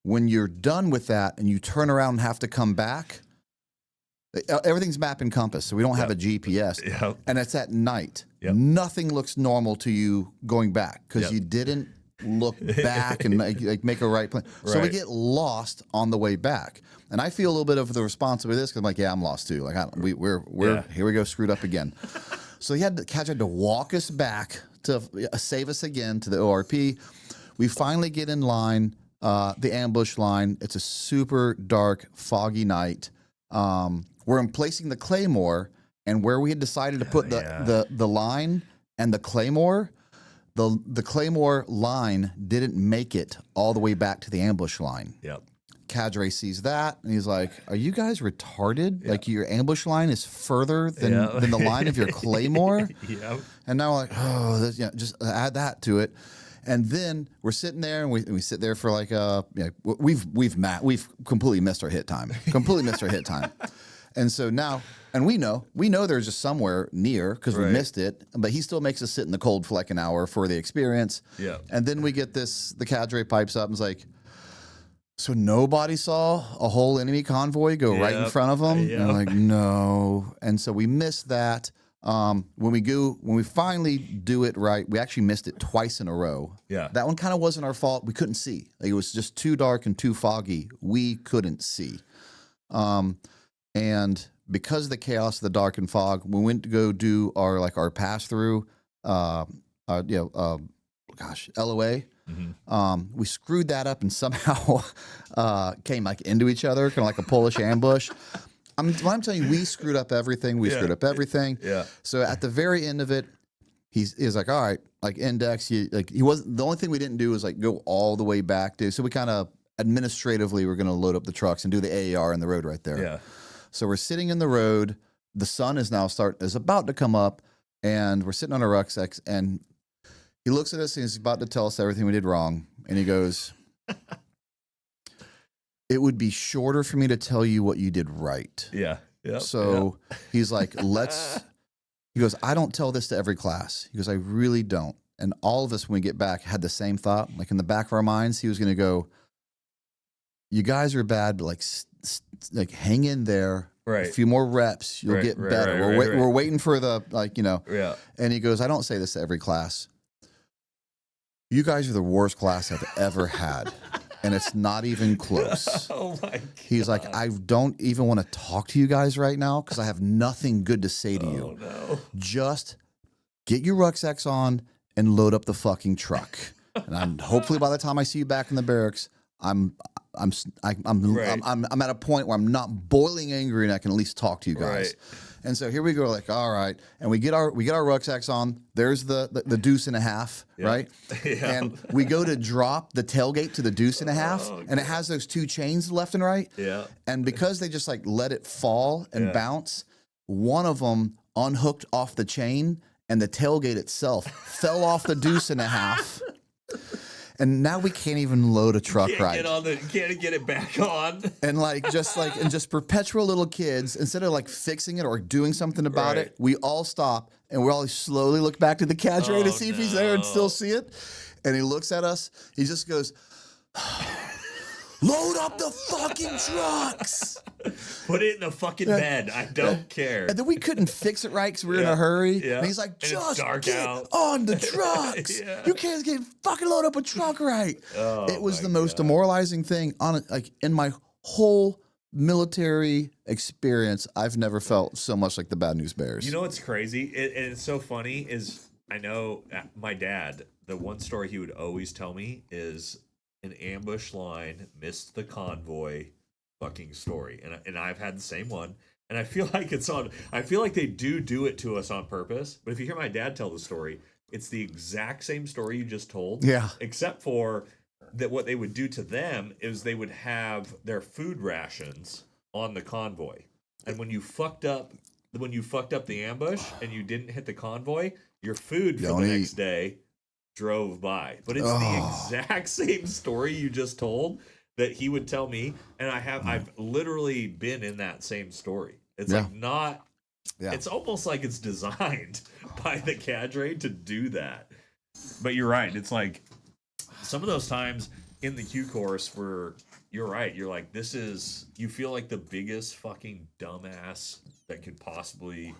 When you're done with that and you turn around and have to come back, everything's map and compass, so we don't have a GPS. And it's at night. Nothing looks normal to you going back because you didn't look back and make a right plan. So we get lost on the way back. And I feel a little bit of the responsibility of this because I'm like, I'm lost too. Like we're here we go, screwed up again. So Cadre had to walk us back to save us again to the ORP. We finally get in line, the ambush line. It's a super dark, foggy night. We're emplacing the Claymore, and where we had decided to put the line and the Claymore, the Claymore line didn't make it all the way back to the ambush line. Cadre sees that, and he's like, "Are you guys retarded? Like your ambush line is further than the line of your Claymore?" And now we're like, just add that to it. And then we're sitting there, and we sit there for like we've completely missed our hit time. And so now, and we know there's just somewhere near because we missed it, but he still makes us sit in the cold for like an hour for the experience. Yeah. And then we get the cadre pipes up and is like, so nobody saw a whole enemy convoy go right in front of them? Yep. And I'm like, no. And so we missed that. When we finally do it right, we actually missed it twice in a row. Yeah. That one kind of wasn't our fault. We couldn't see. Like, it was just too dark and too foggy. We couldn't see. And because of the chaos of the dark and fog, we went to go do our pass through, LOA. We screwed that up and somehow came like into each other, kind of like a Polish ambush. I'm telling you, we screwed up everything. Screwed up everything. Yeah. So at the very end of it, he's like, all right, like index. He wasn't, the only thing we didn't do was like go all the way back, dude. So we kind of administratively were going to load up the trucks and do the AAR in the road right there. Yeah. So we're sitting in the road. The sun is about to come up, and we're sitting on our rucksacks, and he looks at us and he's about to tell us everything we did wrong. And he goes, it would be shorter for me to tell you what you did right. Yeah. Yep. So he's like, he goes, I don't tell this to every class. He goes, I really don't. And all of us, when we get back, had the same thought. Like in the back of our minds, he was going to go, you guys are bad, but like hang in there. Right. A few more reps, you'll get better. We're waiting for the, Yeah. And he goes, I don't say this to every class. You guys are the worst class I've ever had. And it's not even close. Oh my God. He's like, I don't even want to talk to you guys right now because I have nothing good to say to you. No. Just get your rucksacks on and load up the fucking truck. And hopefully by the time I see you back in the barracks, I'm at a point where I'm not boiling angry and I can at least talk to you guys. Right. And so here we go, like, all right, and we get our rucksacks on. There's the deuce and a half, right? Yeah. And we go to drop the tailgate to the deuce and a half, and it has those two chains left and right. Yeah. And because they just like let it fall and bounce, one of them unhooked off the chain, and the tailgate itself fell off the deuce and a half. And now we can't even load a truck right. Can't get it back on. And just perpetual little kids, instead of like fixing it or doing something about it, we all stop and we all slowly look back to the cadre to see if he's there and still see it. And he looks at us. He just goes, load up the fucking trucks. Put it in the fucking bed. I don't care. And then we couldn't fix it right because we were in a hurry. Yeah. And he's like, just get out on the trucks. You can't fucking load up a truck right. It was the most demoralizing thing in my whole military experience. I've never felt so much like the Bad News Bears. You know what's crazy? And it's so funny is I know my dad, the one story he would always tell me is an ambush line missed the convoy fucking story. And I've had the same one. And I feel like I feel like they do it to us on purpose. But if you hear my dad tell the story, it's the exact same story you just told. Yeah. Except for that what they would do to them is they would have their food rations on the convoy. And when you fucked up the ambush and you didn't hit the convoy, your food for the next day drove by. But it's the exact same story you just told that he would tell me, and I've literally been in that same story. It's it's almost like it's designed by the cadre to do that. But you're right. It's like some of those times in the Q course where you're right. You're like, you feel like the biggest fucking dumbass that could possibly.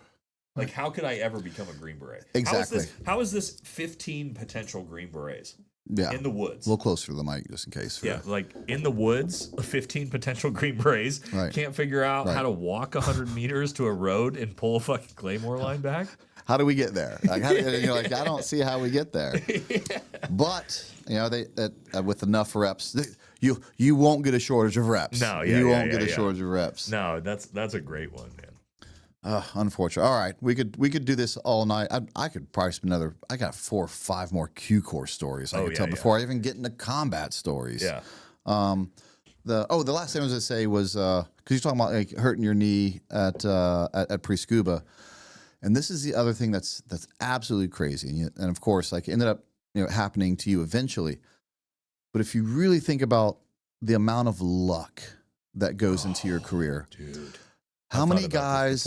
Like, how could I ever become a Green Beret? Exactly. How is this 15 potential Green Berets? Yeah. In the woods. A little closer to the mic just in case. Yeah, like in the woods, 15 potential Green Berets can't figure out how to walk 100 meters to a road and pull a fucking Claymore line back. How do we get there? Like, you're like, I don't see how we get there. But with enough reps, you won't get a shortage of reps. No, you won't get a shortage of reps. No, that's a great one, man. Unfortunate. All right, we could do this all night. I could probably spend I got 4 or 5 more Q course stories I could tell before I even get into combat stories. Yeah. The last thing I was gonna say was because you're talking about like hurting your knee at pre-scuba, and this is the other thing that's absolutely crazy. And of course, like ended up happening to you eventually. But if you really think about the amount of luck that goes into your career, dude, how many guys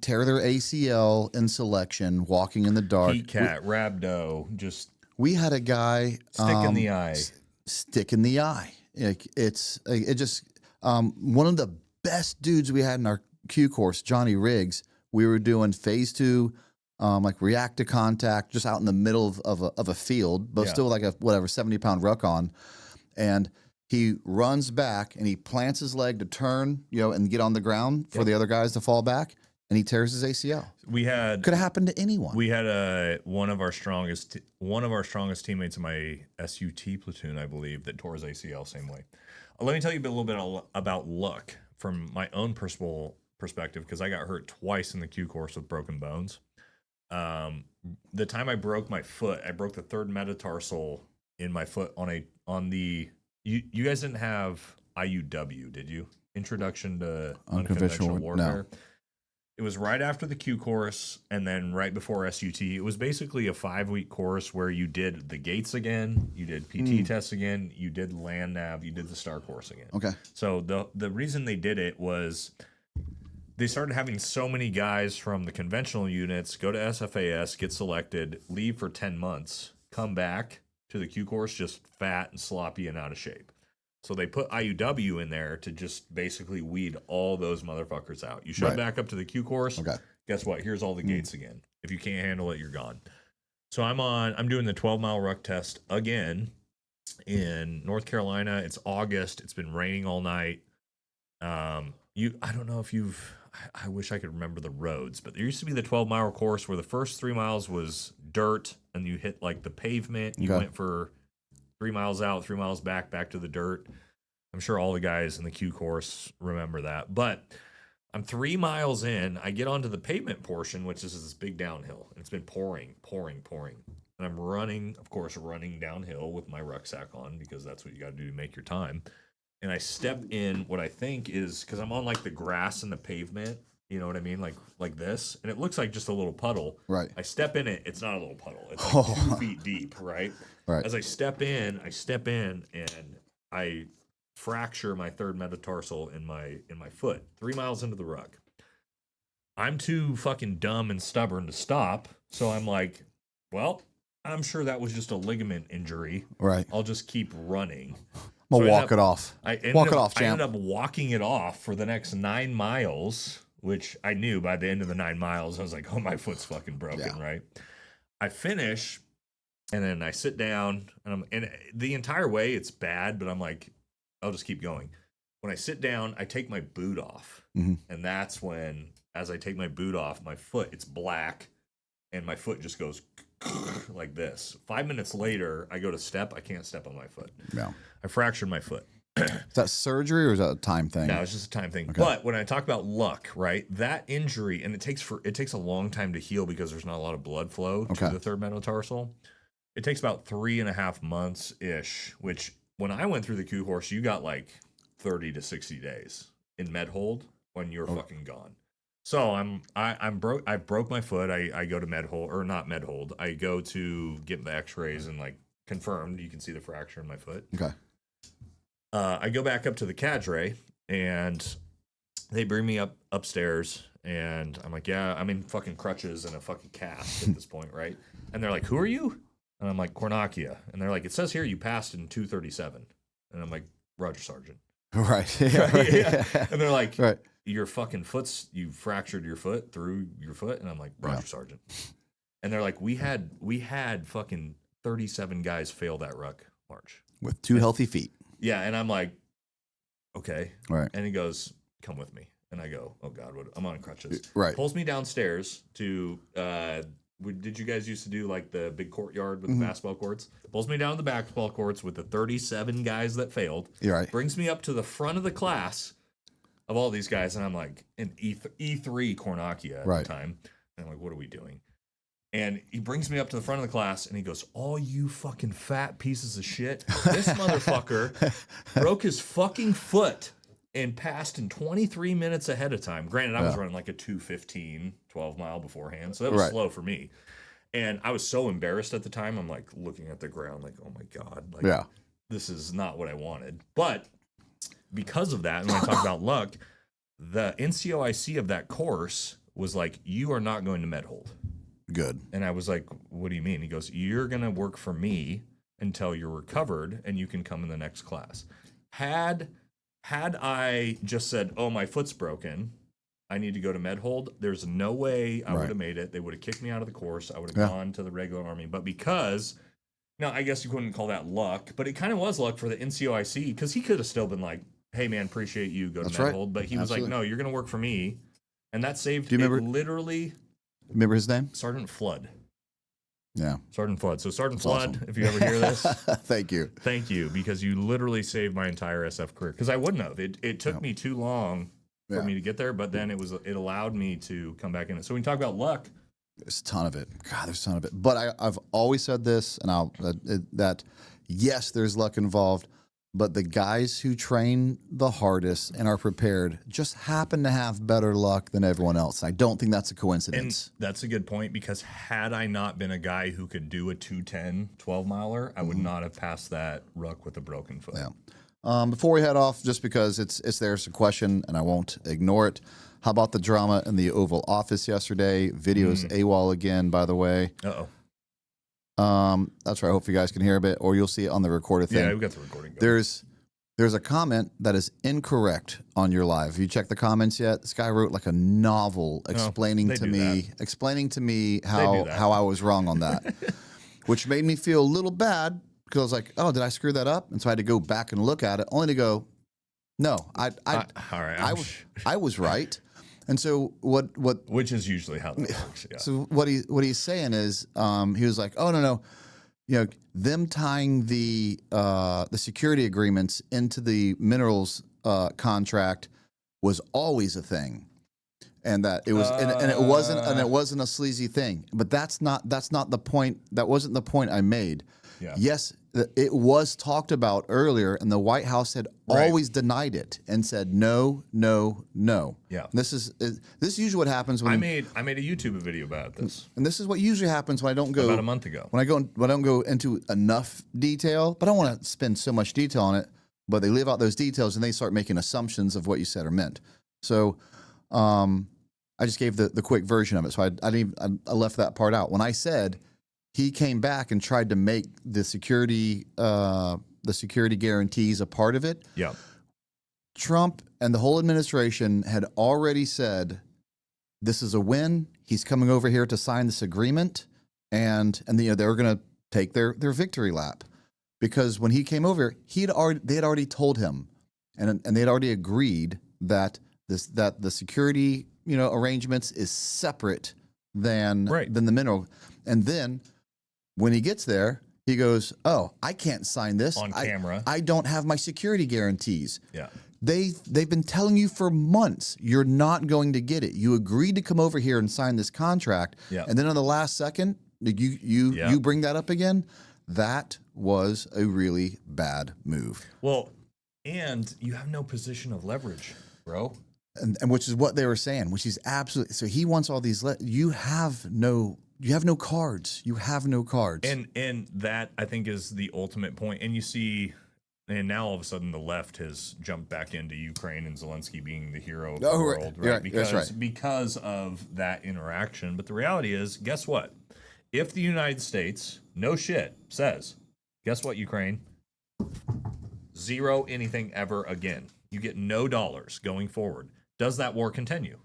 tear their ACL in selection walking in the dark? Heat cat, rhabdo, just We had a guy stick in the eye. Stick in the eye. One of the best dudes we had in our Q course, Johnny Riggs. We were doing phase 2, like react to contact, just out in the middle of a field, but still like a 70-pound ruck on, and he runs back and he plants his leg to turn, and get on the ground for the other guys to fall back, and he tears his ACL. Could have happened to anyone. We had one of our strongest teammates in my SUT platoon, I believe, that tore his ACL same way. Let me tell you a little bit about luck from my own personal perspective, because I got hurt twice in the Q course with broken bones. The time I broke my foot, I broke the third metatarsal in my foot on the. You guys didn't have IUW, did you? Introduction to Unconventional Warfare. No. It was right after the Q course and then right before SUT. It was basically a 5-week course where you did the gates again, you did PT tests again, you did land nav, you did the STAR course again. Okay. So the reason they did it was they started having so many guys from the conventional units go to SFAS, get selected, leave for 10 months, come back to the Q course just fat and sloppy and out of shape. So they put IUW in there to just basically weed all those motherfuckers out. You show back up to the Q course. Okay. Guess what? Here's all the gates again. If you can't handle it, you're gone. So I'm doing the 12-mile ruck test again in North Carolina. It's August. It's been raining all night. I don't know if I wish I could remember the roads, but there used to be the 12-mile course where the first 3 miles was dirt and you hit like the pavement. You went for 3 miles out, 3 miles back to the dirt. I'm sure all the guys in the Q course remember that. But I'm 3 miles in. I get onto the pavement portion, which is this big downhill. And it's been pouring. And I'm running downhill with my rucksack on because that's what you got to do to make your time. And I step in what I think is, because I'm on like the grass and the pavement, you know what I mean? Like this. And it looks like just a little puddle. Right. I step in it. It's not a little puddle. It's like 2 feet deep, right? Right. As I step in and I fracture my third metatarsal in my foot 3 miles into the ruck. I'm too fucking dumb and stubborn to stop. So I'm like, well, I'm sure that was just a ligament injury. Right. I'll just keep running. I'm going to walk it off. Walk it off, champ. I ended up walking it off for the next 9 miles, which I knew by the end of the 9 miles, I was like, oh, my foot's fucking broken, right? I finish, and then I sit down, and the entire way it's bad, but I'm like, I'll just keep going. When I sit down, I take my boot off, and that's when, as I take my boot off, my foot, it's black, and my foot just goes like this. 5 minutes later, I go to step. I can't step on my foot. Yeah. I fractured my foot. Is that surgery or is that a time thing? No, it's just a time thing. Okay. But when I talk about luck, right, that injury, and it takes a long time to heal because there's not a lot of blood flow to the third metatarsal. It takes about 3.5 months ish. Which when I went through the Q course, you got like 30 to 60 days in med hold when you're fucking gone. So I broke my foot. I go to med hold, or not med hold. I go to get the X-rays and like confirmed. You can see the fracture in my foot. Okay. I go back up to the cadre and they bring me upstairs and I'm like, yeah, I'm in fucking crutches and a fucking cast at this point, right? And they're like, who are you? And I'm like, Cornacchia. And they're like, it says here you passed in 237. And I'm like, Roger Sergeant. Right. Yeah. And they're like, right. Your fucking you fractured your foot through your foot. And I'm like, Roger Sergeant. And they're like, we had fucking 37 guys fail that ruck march. With 2 healthy feet. Yeah. And I'm like, okay. Right. And he goes, come with me. And I go, oh God, I'm on crutches. Right. Pulls me downstairs to, did you guys used to do like the big courtyard with the basketball courts? Pulls me down to the basketball courts with the 37 guys that failed. You're right. Brings me up to the front of the class of all these guys. And I'm like, in E3 Cornacchia at the time. And I'm like, what are we doing? And he brings me up to the front of the class and he goes, all you fucking fat pieces of shit. This motherfucker broke his fucking foot and passed in 23 minutes ahead of time. Granted, I was running like a 2:15, 12 mile beforehand. So that was slow for me. And I was so embarrassed at the time. I'm like looking at the ground, like, oh my God, like Yeah. this is not what I wanted. But because of that, and when I talk about luck, the NCOIC of that course was like, you are not going to med hold. Good. And I was like, what do you mean? He goes, you're going to work for me until you're recovered and you can come in the next class. Had I just said, oh, my foot's broken, I need to go to med hold, there's no way I would have made it. They would have kicked me out of the course. I would have gone to the regular Army. But because, now I guess you couldn't call that luck, but it kind of was luck for the NCOIC because he could have still been like, hey, man, appreciate you, go to med hold. But he was like, no, you're going to work for me. And that saved literally. Remember his name? Sergeant Flood. Yeah. Sergeant Flood. So Sergeant Flood, if you ever hear this. Thank you. Thank you, because you literally saved my entire SF career. Because I wouldn't have. It took me too long for me to get there, but then it allowed me to come back in it. So when you talk about luck. There's a ton of it. God, there's a ton of it. But I've always said this, and that yes, there's luck involved, but the guys who train the hardest and are prepared just happen to have better luck than everyone else. I don't think that's a coincidence. And that's a good point, because had I not been a guy who could do a 210 12-miler, I would not have passed that ruck with a broken foot. Yeah. Before we head off, just because there's a question and I won't ignore it. How about the drama in the Oval Office yesterday? Videos AWOL again, by the way. Uh-oh. That's right. I hope you guys can hear a bit, or you'll see it on the recorded thing. Yeah, we got the recording going. There's a comment that is incorrect on your live. Have you checked the comments yet? This guy wrote like a novel explaining to me how I was wrong on that, which made me feel a little bad because I was like, oh, did I screw that up? And so I had to go back and look at it, only to go, no, I was right. And so what which is usually how that works. Yeah. So what he's saying is he was like, oh no, them tying the security agreements into the minerals contract was always a thing, and that it was and it wasn't a sleazy thing. But that's not the point. That wasn't the point I made. Yeah. Yes, it was talked about earlier, and the White House had always denied it and said no. Yeah. This is usually what happens when I made a YouTube video about this. And this is what usually happens when I don't go about a month ago. When I don't go into enough detail, but I don't want to spend so much detail on it. But they leave out those details and they start making assumptions of what you said or meant. So, I just gave the quick version of it. So I left that part out. When I said he came back and tried to make the security guarantees a part of it. Yeah. Trump and the whole administration had already said, this is a win. He's coming over here to sign this agreement, and they were going to take their victory lap, because when he came over, they had already told him, and they had already agreed that the security arrangements is separate than the mineral, and then when he gets there, he goes, oh, I can't sign this. On camera. I don't have my security guarantees. Yeah. They've been telling you for months you're not going to get it. You agreed to come over here and sign this contract. Yeah. And then on the last second, you bring that up again. That was a really bad move. Well, and you have no position of leverage, bro. And which is what they were saying, which is absolutely, so he wants all these, you have no cards. You have no cards. And that, I think, is the ultimate point. And you see, and now all of a sudden the left has jumped back into Ukraine and Zelensky being the hero of the world, right? Because of that interaction. But the reality is, guess what? If the United States, no shit, says, guess what, Ukraine? Zero anything ever again. You get no dollars going forward. Does that war continue?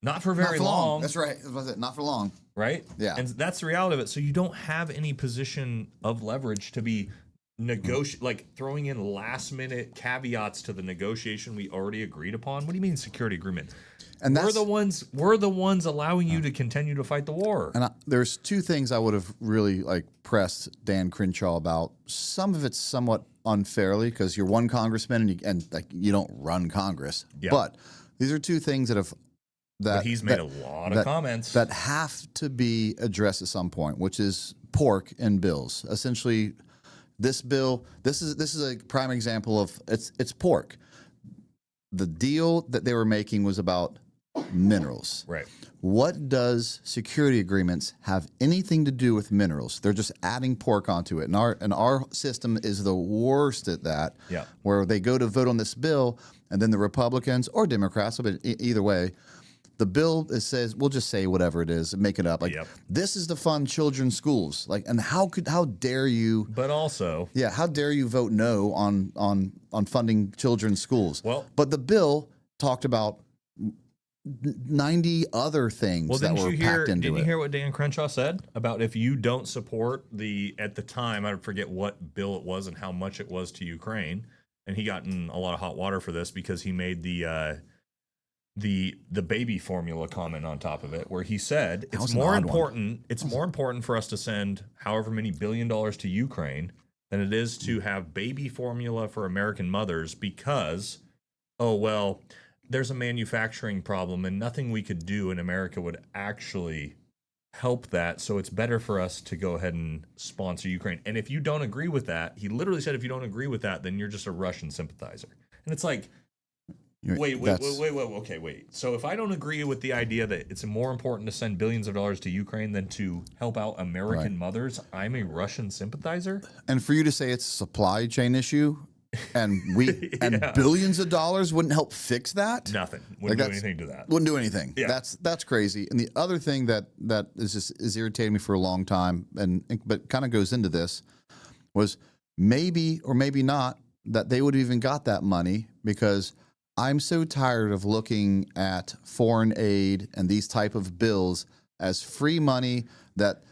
Not for very long. That's right. Not for long. Right? Yeah. And that's the reality of it. So you don't have any position of leverage to be like throwing in last minute caveats to the negotiation we already agreed upon. What do you mean security agreement? And we're the ones allowing you to continue to fight the war. And there's two things I would have really pressed Dan Crenshaw about. Some of it's somewhat unfairly because you're one congressman and you don't run Congress. Yeah. But these are two things that he's made a lot of comments that have to be addressed at some point, which is pork in bills. Essentially, this bill, this is a prime example of it's pork. The deal that they were making was about minerals. Right. What does security agreements have anything to do with minerals? They're just adding pork onto it. And our system is the worst at that. Yeah. Where they go to vote on this bill, and then the Republicans or Democrats, but either way, the bill says, we'll just say whatever it is, make it up. Like, this is to fund children's schools. Like, and how dare you? But also, yeah, how dare you vote no on funding children's schools? Well, but the bill talked about 90 other things that were packed into it. Didn't you hear what Dan Crenshaw said about if you don't support at the time, I forget what bill it was and how much it was to Ukraine, and he got in a lot of hot water for this because he made the baby formula comment on top of it, where he said it's more important for us to send however many $1 billion to Ukraine than it is to have baby formula for American mothers because, there's a manufacturing problem and nothing we could do in America would actually help that. So it's better for us to go ahead and sponsor Ukraine. And if you don't agree with that, he literally said, if you don't agree with that, then you're just a Russian sympathizer. And it's like, wait. So if I don't agree with the idea that it's more important to send billions of dollars to Ukraine than to help out American mothers, I'm a Russian sympathizer? And for you to say it's a supply chain issue and billions of dollars wouldn't help fix that? Nothing. Wouldn't do anything to that. Wouldn't do anything. Yeah. That's crazy. And the other thing that is irritating me for a long time, but kind of goes into this, was maybe or maybe not that they would have even got that money, because I'm so tired of looking at foreign aid and these type of bills as free money that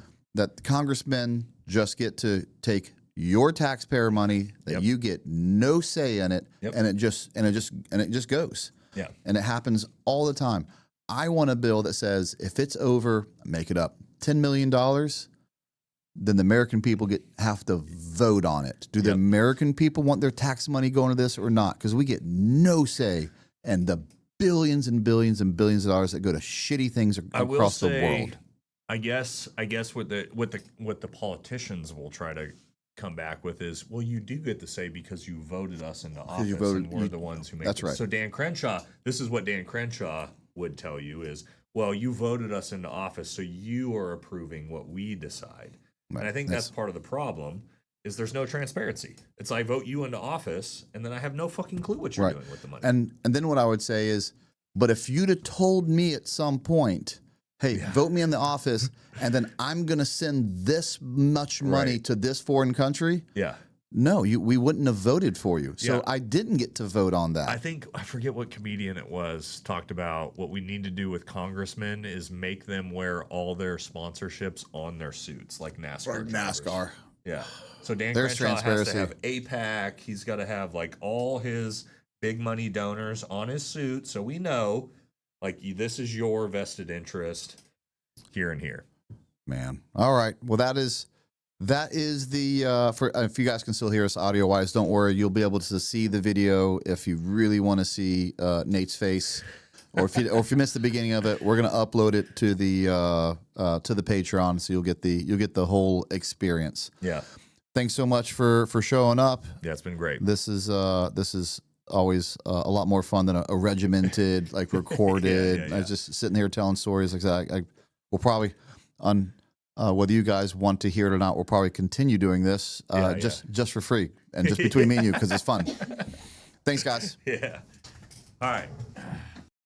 congressmen just get to take your taxpayer money that you get no say in it, and it just goes. Yeah. And it happens all the time. I want a bill that says if it's over, make it up, $10 million, then the American people have to vote on it. Do the American people want their tax money going to this or not? Because we get no say, and the billions and billions and billions of dollars that go to shitty things across the world. I guess what the politicians will try to come back with is, well, you do get to say because you voted us into office and we're the ones who made it. Right. So Dan Crenshaw, this is what Dan Crenshaw would tell you is, well, you voted us into office, so you are approving what we decide. Right. And I think that's part of the problem, is there's no transparency. It's I vote you into office, and then I have no fucking clue what you're doing with the money. And then what I would say is, but if you'd have told me at some point, hey, vote me in the office, and then I'm going to send this much money to this foreign country. Yeah. No, we wouldn't have voted for you. So I didn't get to vote on that. I forget what comedian it was, talked about what we need to do with congressmen is make them wear all their sponsorships on their suits, like NASCAR. NASCAR. Yeah. So Dan There's Crenshaw has to have APAC. He's got to have like all his big money donors on his suit, so we know, like, this is your vested interest here and here. Man. All right. Well, that is the for if you guys can still hear us audio wise, don't worry, you'll be able to see the video if you really want to see Nate's face, or if you missed the beginning of it, we're gonna upload it to the Patreon, so you'll get the whole experience. Yeah. Thanks so much for showing up. Yeah, it's been great. This is always a lot more fun than a regimented, like, recorded. I was just sitting here telling stories like that. We'll probably, whether you guys want to hear it or not, we'll probably continue doing this just for free and just between me and you, because it's fun. Thanks, guys. Yeah. All right.